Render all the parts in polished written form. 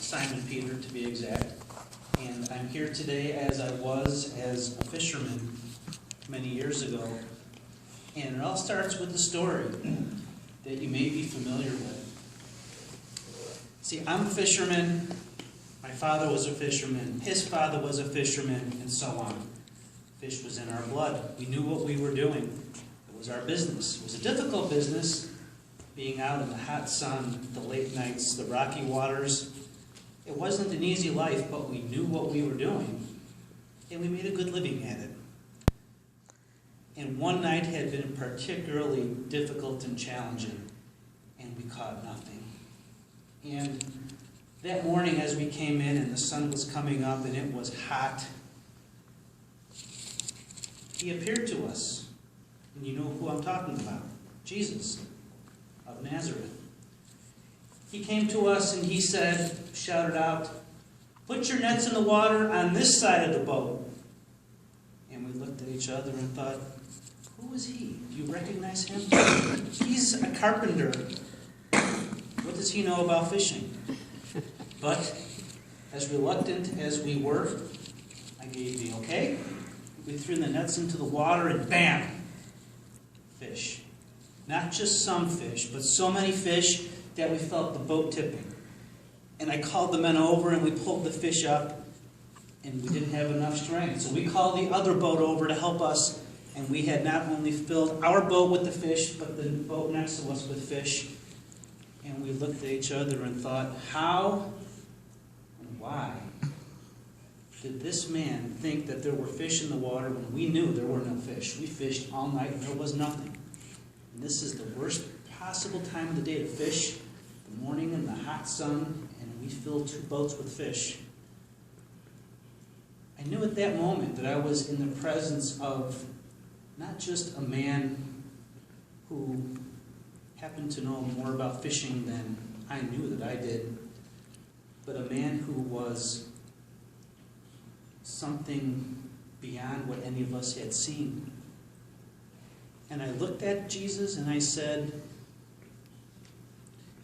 Simon Peter to be exact. And I'm here today as I was as a fisherman many years ago. And it all starts with a story that you may be familiar with. See, I'm a fisherman. My father was a fisherman. His father was a fisherman, and so on. Fish was in our blood. We knew what we were doing. It was our business. It was a difficult business, being out in the hot sun, the late nights, the rocky waters. It wasn't an easy life, but we knew what we were doing, and we made a good living at it. And one night had been particularly difficult and challenging, and we caught nothing. And that morning as we came in and the sun was coming up and it was hot, he appeared to us. And you know who I'm talking about. Jesus of Nazareth. He came to us and he said, shouted out, "Put your nets in the water on this side of the boat." And we looked at each other and thought, who is he? Do you recognize him? He's a carpenter. What does he know about fishing? But as reluctant as we were, I gave the okay. We threw the nets into the water and bam! Fish. Not just some fish, but so many fish that we felt the boat tipping. And I called the men over and we pulled the fish up, and we didn't have enough strength. So we called the other boat over to help us, and we had not only filled our boat with the fish, but the boat next to us with fish. And we looked at each other and thought, how and why did this man think that there were fish in the water when we knew there were no fish? We fished all night and there was nothing. And this is the worst possible time of the day to fish, the morning in the hot sun, and we filled 2 boats with fish. I knew at that moment that I was in the presence of not just a man who happened to know more about fishing than I knew that I did, but a man who was something beyond what any of us had seen. And I looked at Jesus and I said,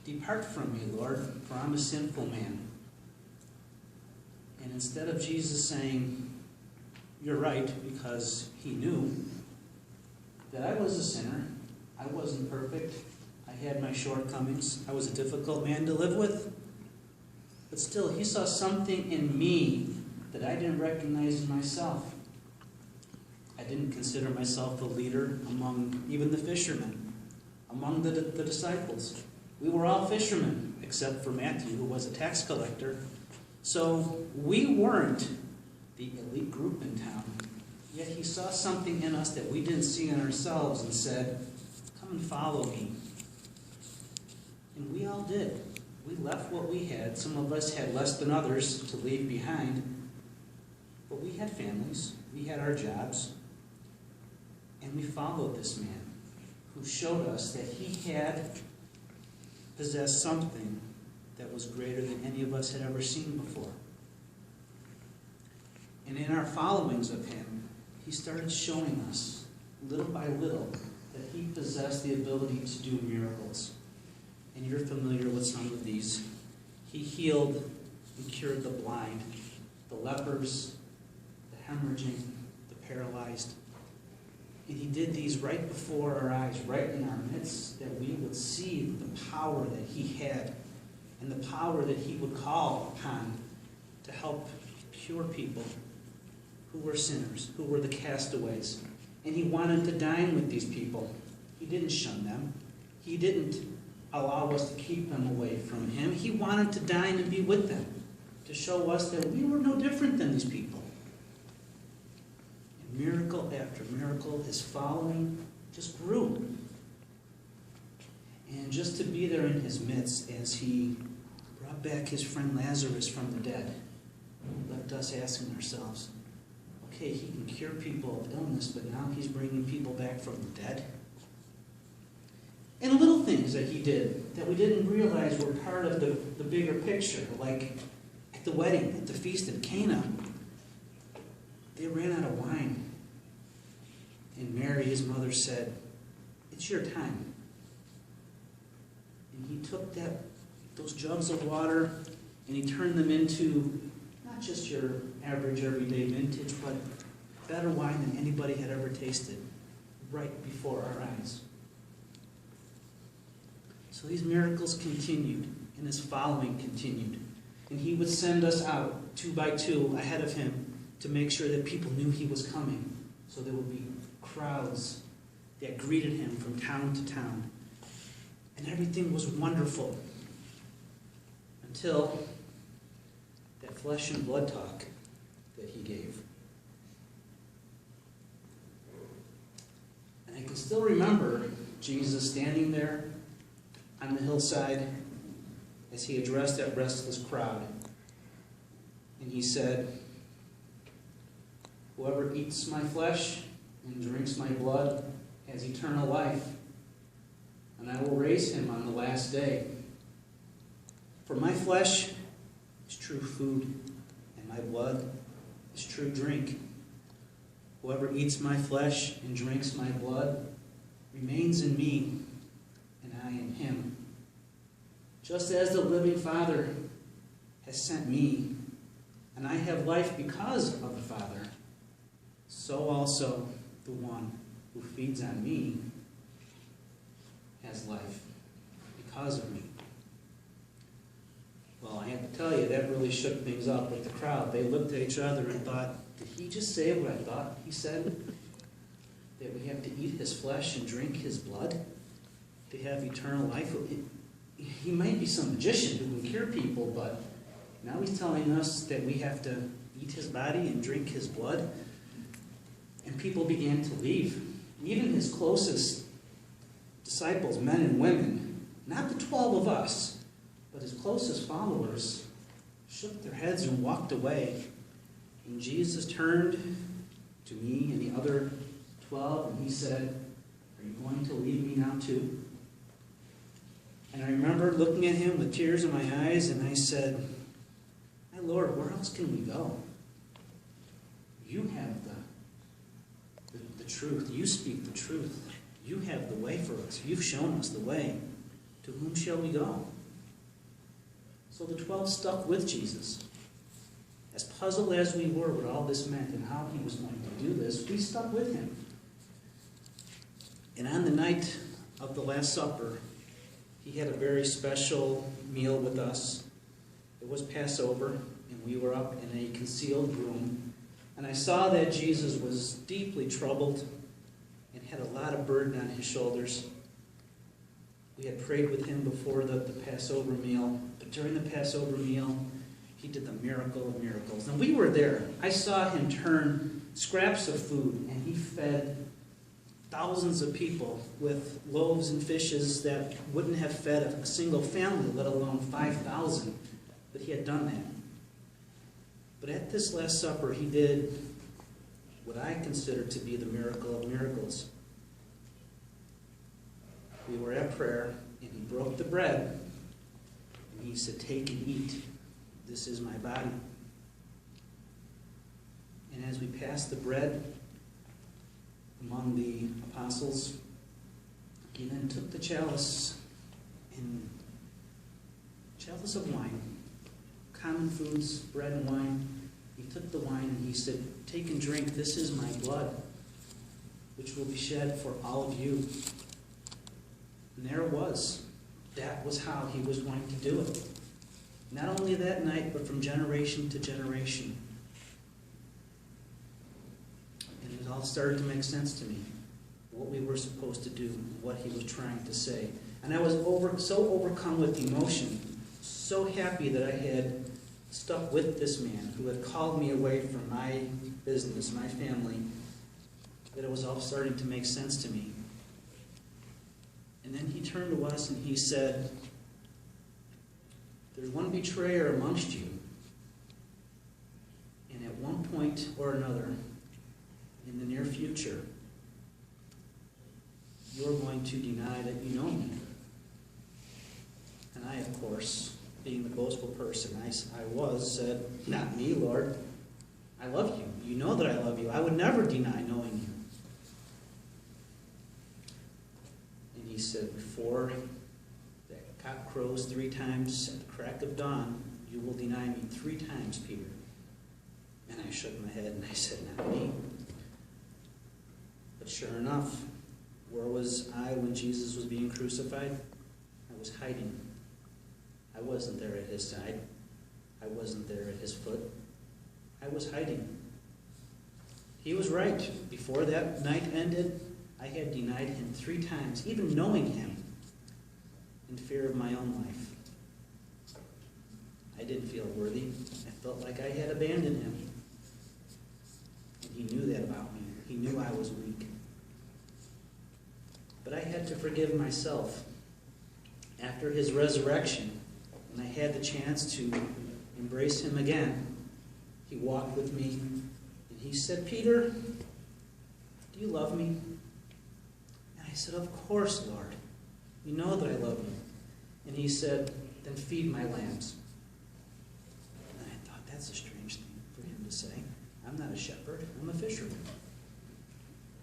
"Depart from me, Lord, for I'm a sinful man." And instead of Jesus saying, "You're right," because he knew that I was a sinner, I wasn't perfect, I had my shortcomings, I was a difficult man to live with, but still, he saw something in me that I didn't recognize in myself. I didn't consider myself a leader among even the fishermen, among the disciples. We were all fishermen, except for Matthew, who was a tax collector. So we weren't the elite group in town. Yet he saw something in us that we didn't see in ourselves and said, "Come and follow me." And we all did. We left what we had. Some of us had less than others to leave behind. But we had families. We had our jobs. And we followed this man who showed us that he had possessed something that was greater than any of us had ever seen before. And in our followings of him, he started showing us, little by little, that he possessed the ability to do miracles. And you're familiar with some of these. He healed and cured the blind, the lepers, the hemorrhaging, the paralyzed. And he did these right before our eyes, right in our midst, that we would see the power that he had and the power that he would call upon to help pure people who were sinners, who were the castaways. And he wanted to dine with these people. He didn't shun them. He didn't allow us to keep them away from him. He wanted to dine and be with them, to show us that we were no different than these people. And miracle after miracle, his following just grew. And just to be there in his midst as he brought back his friend Lazarus from the dead, left us asking ourselves, okay, he can cure people of illness, but now he's bringing people back from the dead. And little things that he did that we didn't realize were part of the bigger picture, like at the wedding, at the feast in Cana, they ran out of wine. And Mary, his mother, said, "It's your time." And he took those jugs of water And he turned them into not just your average everyday vintage, but better wine than anybody had ever tasted right before our eyes. So these miracles continued, and his following continued. And he would send us out 2 by 2 ahead of him to make sure that people knew he was coming. So there would be crowds that greeted him from town to town. And everything was wonderful until that flesh and blood talk that he gave. And I can still remember Jesus standing there on the hillside as he addressed that restless crowd. And he said, "Whoever eats my flesh and drinks my blood has eternal life, and I will raise him on the last day. For my flesh is true food, and my blood is true drink. Whoever eats my flesh and drinks my blood remains in me, and I in him. Just as the living Father has sent me, and I have life because of the Father, so also the one who feeds on me has life because of me." Well, I have to tell you, that really shook things up with the crowd. They looked at each other and thought, did he just say what I thought he said? That we have to eat his flesh and drink his blood to have eternal life? He might be some magician who can cure people, but now he's telling us that we have to eat his body and drink his blood? And people began to leave. Even his closest disciples, men and women, not the 12 of us, but his closest followers, shook their heads and walked away. And Jesus turned to me and the other 12, and he said, "Are you going to leave me now too?" And I remember looking at him with tears in my eyes, and I said, "My Lord, where else can we go? You have the truth. You speak the truth. You have the way for us. You've shown us the way. To whom shall we go?" So the 12 stuck with Jesus. As puzzled as we were what all this meant and how he was going to do this, we stuck with him. And on the night of the Last Supper, he had a very special meal with us. It was Passover, and we were up in a concealed room. And I saw that Jesus was deeply troubled and had a lot of burden on his shoulders. We had prayed with him before the Passover meal, but during the Passover meal, he did the miracle of miracles. And we were there. I saw him turn scraps of food, and he fed thousands of people with loaves and fishes that wouldn't have fed a single family, let alone 5,000. But he had done that. But at this Last Supper, he did what I consider to be the miracle of miracles. We were at prayer, and he broke the bread, and he said, "Take and eat. This is my body." And as we passed the bread among the apostles, he then took the chalice of wine, common foods, bread and wine. He took the wine and he said, "Take and drink. This is my blood, which will be shed for all of you." And there it was. That was how he was going to do it. Not only that night, but from generation to generation. And it all started to make sense to me, what we were supposed to do, what he was trying to say. And I was so overcome with emotion, so happy that I had stuck with this man who had called me away from my business, my family, that it was all starting to make sense to me. And then he turned to us and he said, "There's one betrayer amongst you, and at one point or another, in the near future, you're going to deny that you know me." And I, of course, being the boastful person I said, "Not me, Lord. I love you. You know that I love you. I would never deny knowing you." And he said, "Before that cock crows 3 times at the crack of dawn, You will deny me 3 times, Peter. And I shook my head and I said, not me. But sure enough, where was I when Jesus was being crucified? I was hiding. I wasn't there at his side. I wasn't there at his foot. I was hiding. He was right. Before that night ended, I had denied him 3 times, even knowing him, in fear of my own life. I didn't feel worthy. I felt like I had abandoned him. And he knew that about me. He knew I was weak. But I had to forgive myself. After his resurrection, when I had the chance to embrace him again, he walked with me and he said, Peter, do you love me? And I said, of course, Lord. You know that I love you. And he said, then feed my lambs. And I thought, that's a strange thing for him to say. I'm not a shepherd. I'm a fisherman.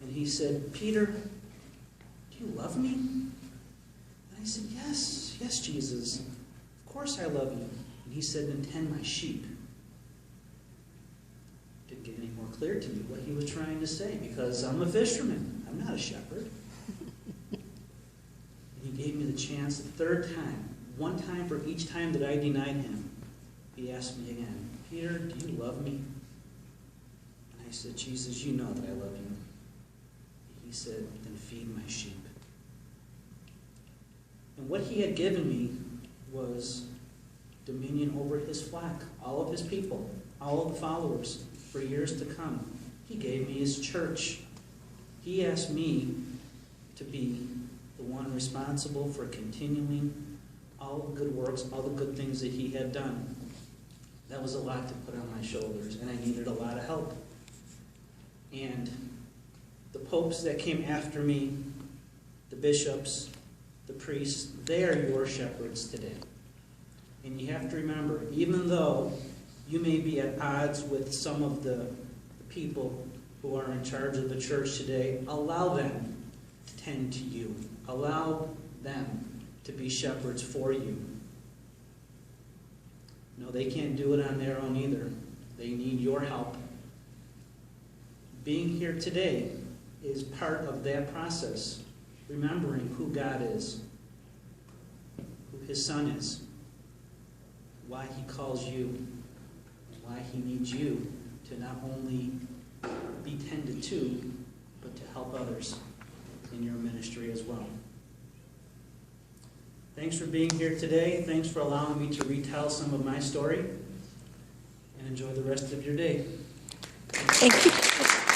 And he said, Peter, do you love me? And I said, yes, Jesus. Of course I love you. And he said, then tend my sheep. Didn't get any more clear to me what he was trying to say, because I'm a fisherman. I'm not a shepherd. And he gave me the chance the 3rd time, 1 time for each time that I denied him. He asked me again, Peter, do you love me? And I said, Jesus, you know that I love you. He said, then feed my sheep. And what he had given me was dominion over his flock, all of his people, all of the followers, for years to come. He gave me his church. He asked me to be the one responsible for continuing all the good works, all the good things that he had done. That was a lot to put on my shoulders, and I needed a lot of help. And the popes that came after me, the bishops, the priests, they are your shepherds today. And you have to remember, even though you may be at odds with some of the people who are in charge of the church today, allow them to tend to you. Allow them to be shepherds for you. No, they can't do it on their own either. They need your help. Being here today is part of that process. Remembering who God is, who his Son is, why he calls you, and why he needs you to not only be tended to, but to help others in your ministry as well. Thanks for being here today. Thanks for allowing me to retell some of my story. And enjoy the rest of your day. Thank you.